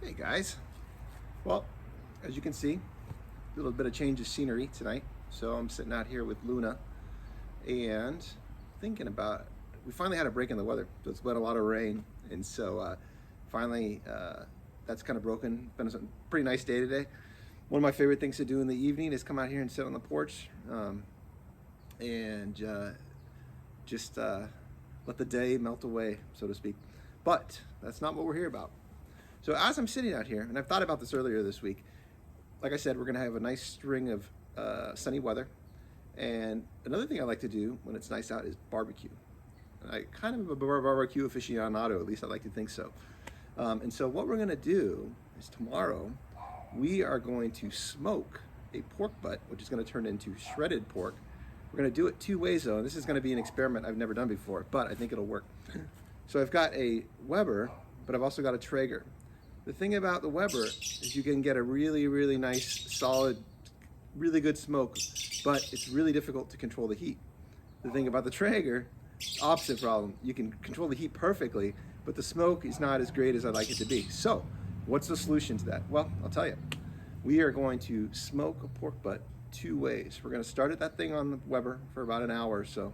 Hey guys, well, as you can see, a little bit of change of scenery tonight. So I'm sitting out here with Luna and thinking about, we finally had a break in the weather. So it's been a lot of rain, and so finally that's kind of broken. Been a pretty nice day today. One of my favorite things to do in the evening is come out here and sit on the porch and just let the day melt away, so to speak. But that's not what we're here about. So as I'm sitting out here, and I've thought about this earlier this week, like I said, we're gonna have a nice string of sunny weather. And another thing I like to do when it's nice out is barbecue. I kind of am a barbecue aficionado, at least I like to think so. And so what we're gonna do is tomorrow, we are going to smoke a pork butt, which is gonna turn into shredded pork. We're gonna do it two ways though, and this is gonna be an experiment I've never done before, but I think it'll work. So I've got a Weber, but I've also got a Traeger. The thing about the Weber is you can get a really, really nice, solid, really good smoke, but it's really difficult to control the heat. The thing about the Traeger, opposite problem. You can control the heat perfectly, but the smoke is not as great as I'd like it to be. So, what's the solution to that? Well, I'll tell you. We are going to smoke a pork butt two ways. We're going to start at that thing on the Weber for about an hour or so.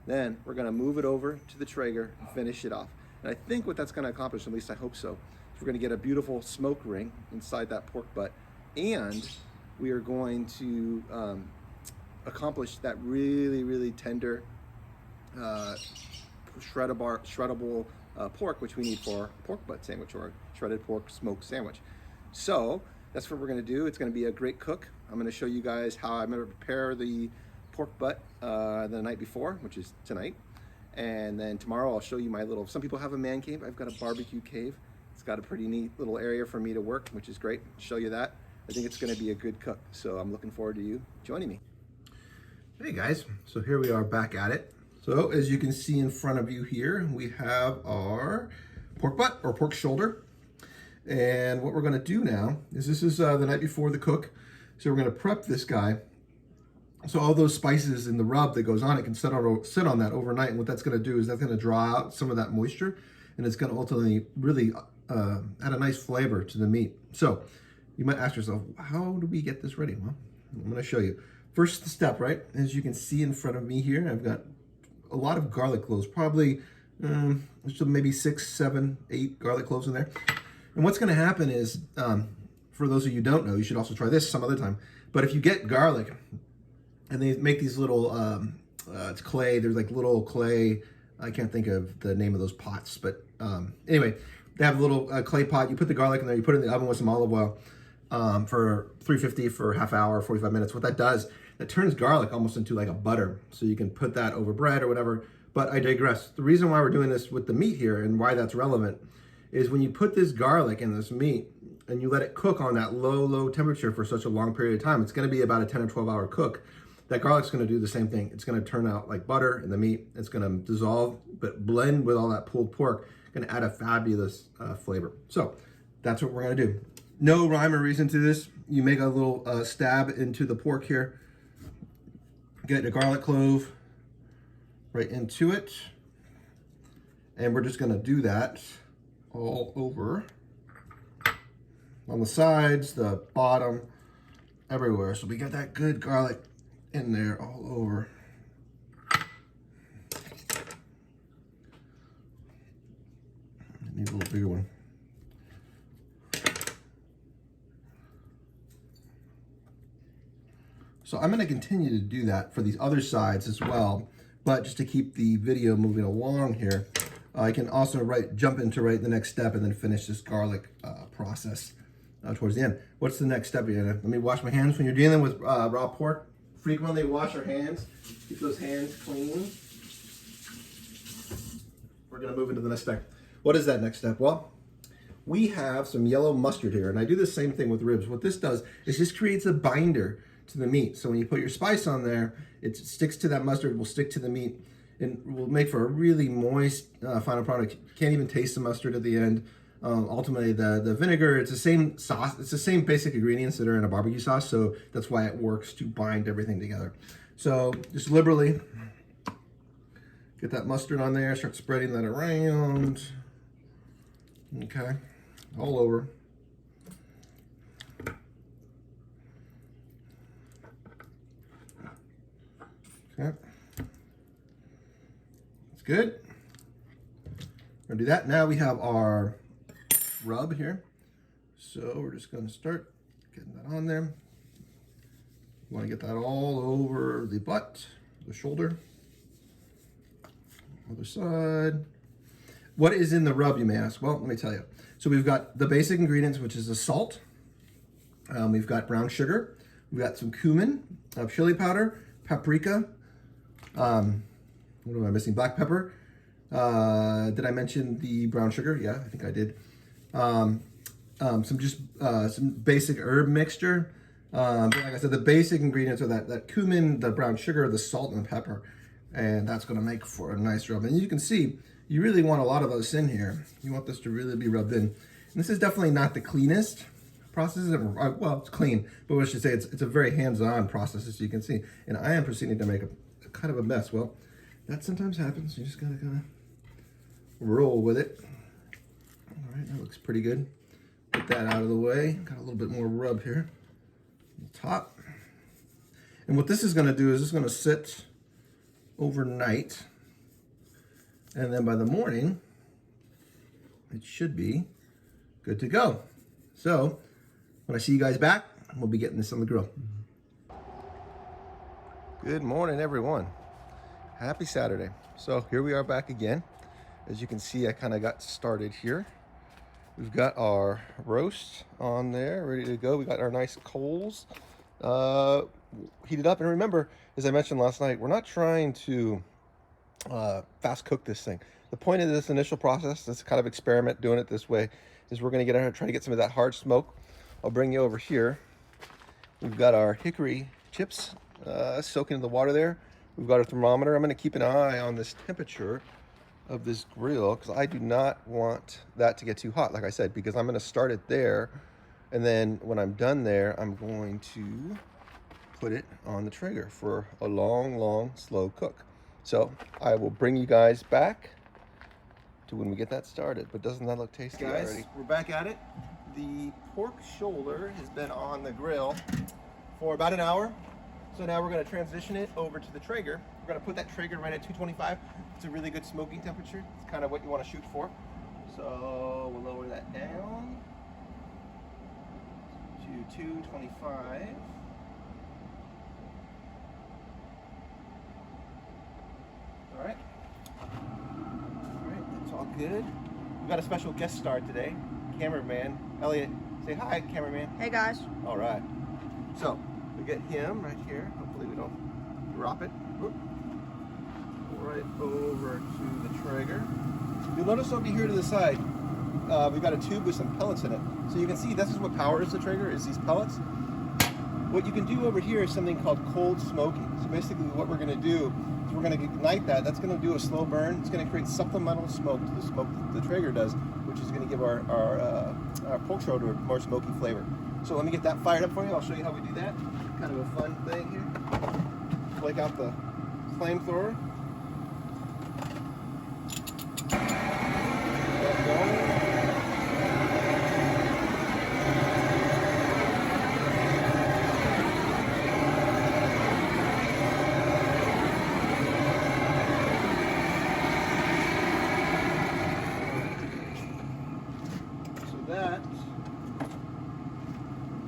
Then we're going to move it over to the Traeger and finish it off. And I think what that's going to accomplish, at least I hope so, we're going to get a beautiful smoke ring inside that pork butt, and we are going to accomplish that really, really tender, shreddable pork, which we need for a pork butt sandwich or a shredded pork smoked sandwich. So that's what we're going to do. It's going to be a great cook. I'm going to show you guys how I'm going to prepare the pork butt the night before, which is tonight. And then tomorrow I'll show you my little, some people have a man cave. I've got a barbecue cave. It's got a pretty neat little area for me to work, which is great. I'll show you that. I think it's going to be a good cook. So I'm looking forward to you joining me. Hey guys, so here we are back at it. So as you can see in front of you here, we have our pork butt or pork shoulder. And what we're going to do now is this is the night before the cook. So we're going to prep this guy. So all those spices and the rub that goes on it can sit on that overnight. And what that's going to do is that's going to draw out some of that moisture, and it's going to ultimately really add a nice flavor to the meat. So you might ask yourself, how do we get this ready? Well, I'm going to show you. First step, right? As you can see in front of me here, I've got a lot of garlic cloves, probably maybe 6, 7, 8 garlic cloves in there. And what's going to happen is, for those of you who don't know, you should also try this some other time. But if you get garlic, and they make these little, it's clay, there's like little clay, I can't think of the name of those pots, but anyway, they have a little clay pot. You put the garlic in there, you put it in the oven with some olive oil for 350 for half hour, 45 minutes. What that does, that turns garlic almost into like a butter. So you can put that over bread or whatever, but I digress. The reason why we're doing this with the meat here and why that's relevant is when you put this garlic in this meat and you let it cook on that low temperature for such a long period of time, it's gonna be about a 10 or 12 hour cook. That garlic's gonna do the same thing. It's gonna turn out like butter in the meat. It's gonna dissolve, but blend with all that pulled pork, gonna add a fabulous flavor. So that's what we're gonna do. No rhyme or reason to this. You make a little stab into the pork here. Get a garlic clove right into it. And we're just gonna do that all over. On the sides, the bottom, everywhere. So we got that good garlic in there all over. I need a little bigger one. So I'm going to continue to do that for these other sides as well, but just to keep the video moving along here, I can also jump into the next step and then finish this garlic process towards the end. What's the next step here? Let me wash my hands. When you're dealing with raw pork, frequently wash your hands. Keep those hands clean. We're going to move into the next step. What is that next step? Well, we have some yellow mustard here, and I do the same thing with ribs. What this does is just creates a binder to the meat. So when you put your spice on there, it sticks to that mustard, will stick to the meat, and will make for a really moist final product. You can't even taste the mustard at the end. Ultimately, the vinegar, it's the same sauce. It's the same basic ingredients that are in a barbecue sauce, so that's why it works to bind everything together. So just liberally get that mustard on there, start spreading that around. Okay, all over. Okay. That's good. We're gonna do that. Now we have our rub here. So we're just gonna start getting that on there. You wanna get that all over the butt, the shoulder. Other side. What is in the rub, you may ask? Well, let me tell you. So we've got the basic ingredients, which is the salt. We've got brown sugar. We've got some cumin, chili powder, paprika. What am I missing? Black pepper. Did I mention the brown sugar? Yeah, I think I did. Some basic herb mixture. But like I said, the basic ingredients are that cumin, the brown sugar, the salt, and the pepper. And that's going to make for a nice rub. And you can see, you really want a lot of those in here. You want this to really be rubbed in. And this is definitely not the cleanest process. Well, it's clean, but what I should say, it's a very hands-on process, as you can see. And I am proceeding to make a kind of a mess. Well, that sometimes happens. You just got to kind of roll with it. All right, that looks pretty good. Get that out of the way. Got a little bit more rub here on the top. And what this is going to do is it's going to sit overnight, and then by the morning it should be good to go. So when I see you guys back, we'll be getting this on the grill. Good morning, everyone. Happy Saturday. So here we are back again. As you can see, I kind of got started here. We've got our roast on there, ready to go. We got our nice coals heated up. And remember, as I mentioned last night, we're not trying to fast cook this thing. The point of this initial process, this kind of experiment, doing it this way, is we're going to try to get some of that hard smoke. I'll bring you over here. We've got our hickory chips soaking in the water there. We've got our thermometer. I'm going to keep an eye on this temperature of this grill because I do not want that to get too hot, like I said, because I'm going to start it there, and then when I'm done there, I'm going to put it on the Traeger for a long, slow cook. So I will bring you guys back to when we get that started. But doesn't that look tasty already? We're back at it. The pork shoulder has been on the grill for about an hour. So now we're going to transition it over to the Traeger. We're going to put that Traeger right at 225. It's a really good smoking temperature. It's kind of what you want to shoot for. So we'll lower that down to 225. All right, that's all good. We've got a special guest star today, cameraman Elliot. Say hi, cameraman. Hey guys. All right. So we get him right here. Hopefully we don't drop it. Whoop. Right over to the Traeger. You'll notice over here to the side, we've got a tube with some pellets in it. So you can see this is what powers the Traeger, is these pellets. What you can do over here is something called cold smoking. So basically what we're going to do is we're going to ignite that. That's going to do a slow burn. It's going to create supplemental smoke to the smoke that the Traeger does, which is going to give our pork shoulder more smoky flavor. So let me get that fired up for you. I'll show you how we do that. Kind of a fun thing here. Flake out the flamethrower.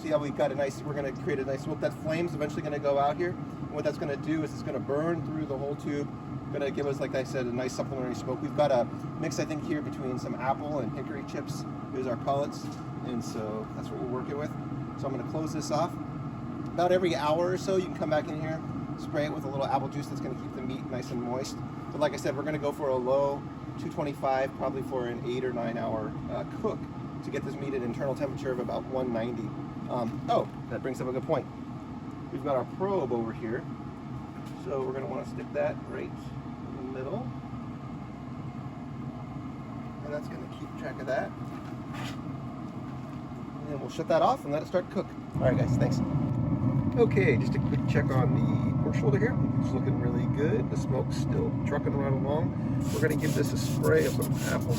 See how we've got a nice, we're going to create a nice smoke. That flame's eventually going to go out here. And what that's going to do is it's going to burn through the whole tube. Going to give us, like I said, a nice supplementary smoke. We've got a mix, I think, here between some apple and hickory chips. Here's our pellets. And so that's what we're working with. So I'm going to close this off. About every hour or so, you can come back in here, spray it with a little apple juice that's going to keep the meat nice and moist. But like I said, we're going to go for a low 225, probably for an 8 or 9 hour cook to get this meat at internal temperature of about 190. Oh, that brings up a good point. We've got our probe over here. So we're going to want to stick that right in the middle. And that's going to keep track of that. And then we'll shut that off and let it start to cook. All right, guys, thanks. Okay, just a quick check on the pork shoulder here. It's looking really good. The smoke's still trucking right along. We're going to give this a spray of some apple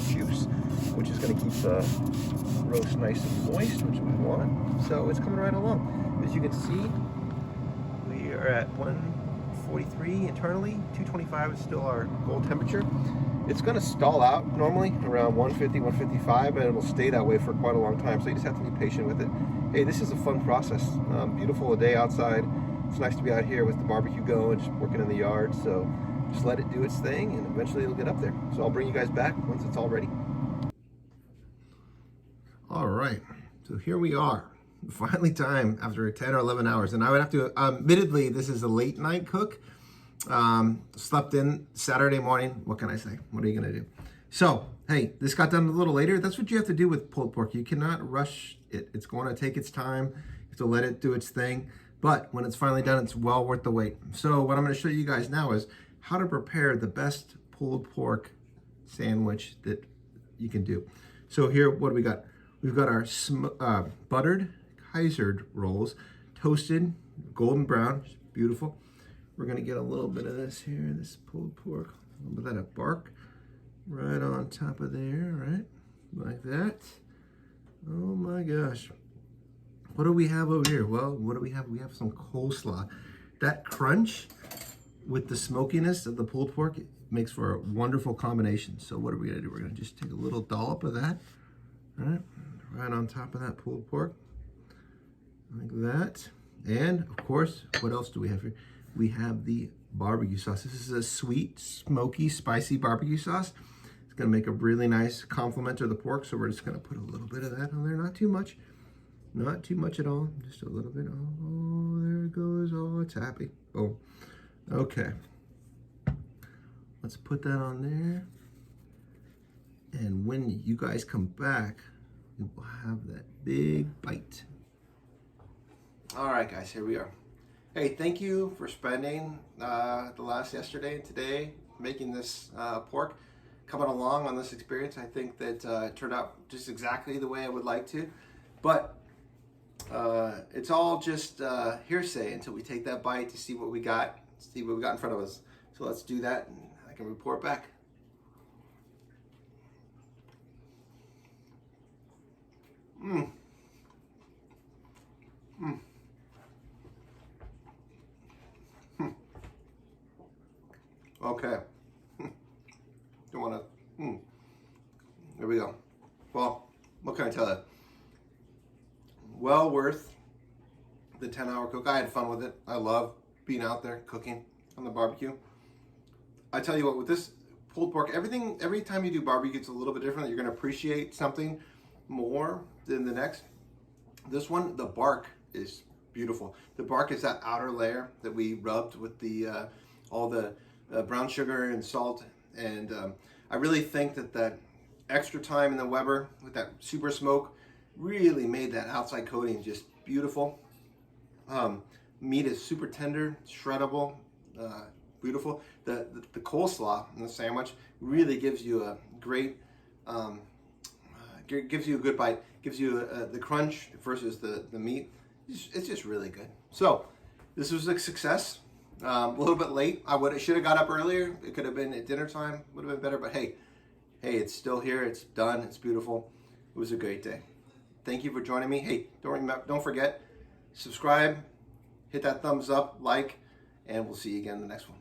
juice, which is going to keep the roast nice and moist, which we want. So it's coming right along. As you can see, we are at 143 internally. 225 is still our goal temperature. It's going to stall out normally around 150, 155, and it will stay that way for quite a long time. So you just have to be patient with it. Hey, this is a fun process. Beautiful day outside. It's nice to be out here with the barbecue going, just working in the yard. So just let it do its thing, and eventually it'll get up there. So I'll bring you guys back once it's all ready. All right, so here we are. Finally time after 10 or 11 hours. And I would have to, admittedly, this is a late night cook. Slept in Saturday morning. What can I say? What are you gonna do? So, hey, this got done a little later. That's what you have to do with pulled pork. You cannot rush it. It's going to take its time. You have to let it do its thing. But when it's finally done, it's well worth the wait. So what I'm gonna show you guys now is how to prepare the best pulled pork sandwich that you can do. So here, what do we got? We've got our buttered Kaiser rolls, toasted, golden brown, beautiful. We're gonna get a little bit of this here, this pulled pork, a little bit of bark right on top of there, right? Like that. Oh my gosh. What do we have over here? Well, what do we have? We have some coleslaw. That crunch with the smokiness of the pulled pork makes for a wonderful combination. So what are we gonna do? We're gonna just take a little dollop of that, right on top of that pulled pork, like that. And of course, what else do we have here? We have the barbecue sauce. This is a sweet, smoky, spicy barbecue sauce. It's gonna make a really nice complement to the pork, so we're just gonna put a little bit of that on there, not too much. Not too much at all, just a little bit. Oh, there it goes, oh, it's happy. Boom. Okay. Let's put that on there. And when you guys come back, you will have that big bite. All right, guys, here we are. Hey, thank you for spending the last yesterday and today making this pork, coming along on this experience. I think that it turned out just exactly the way I would like to, but it's all just hearsay until we take that bite to see what we got in front of us. So let's do that, and I can report back. Mmm. Mmm. Okay. Don't want to. There we go. Well, what can I tell you? Well worth the 10-hour cook. I had fun with it. I love being out there cooking on the barbecue. I tell you what, with this pulled pork, every time you do barbecue, it's a little bit different. You're going to appreciate something more than the next. This one, the bark is beautiful. The bark is that outer layer that we rubbed with the all the brown sugar and salt, and I really think that extra time in the Weber with that super smoke really made that outside coating just beautiful. Meat is super tender, shreddable, beautiful. The coleslaw in the sandwich really gives you a great, gives you a good bite, gives you the crunch versus the meat. It's just really good. So this was a success. A little bit late. I should have got up earlier. It could have been at dinner time. Would have been better. But hey, it's still here. It's done. It's beautiful. It was a great day. Thank you for joining me. Hey, don't forget, subscribe, hit that thumbs up, like, and we'll see you again in the next one.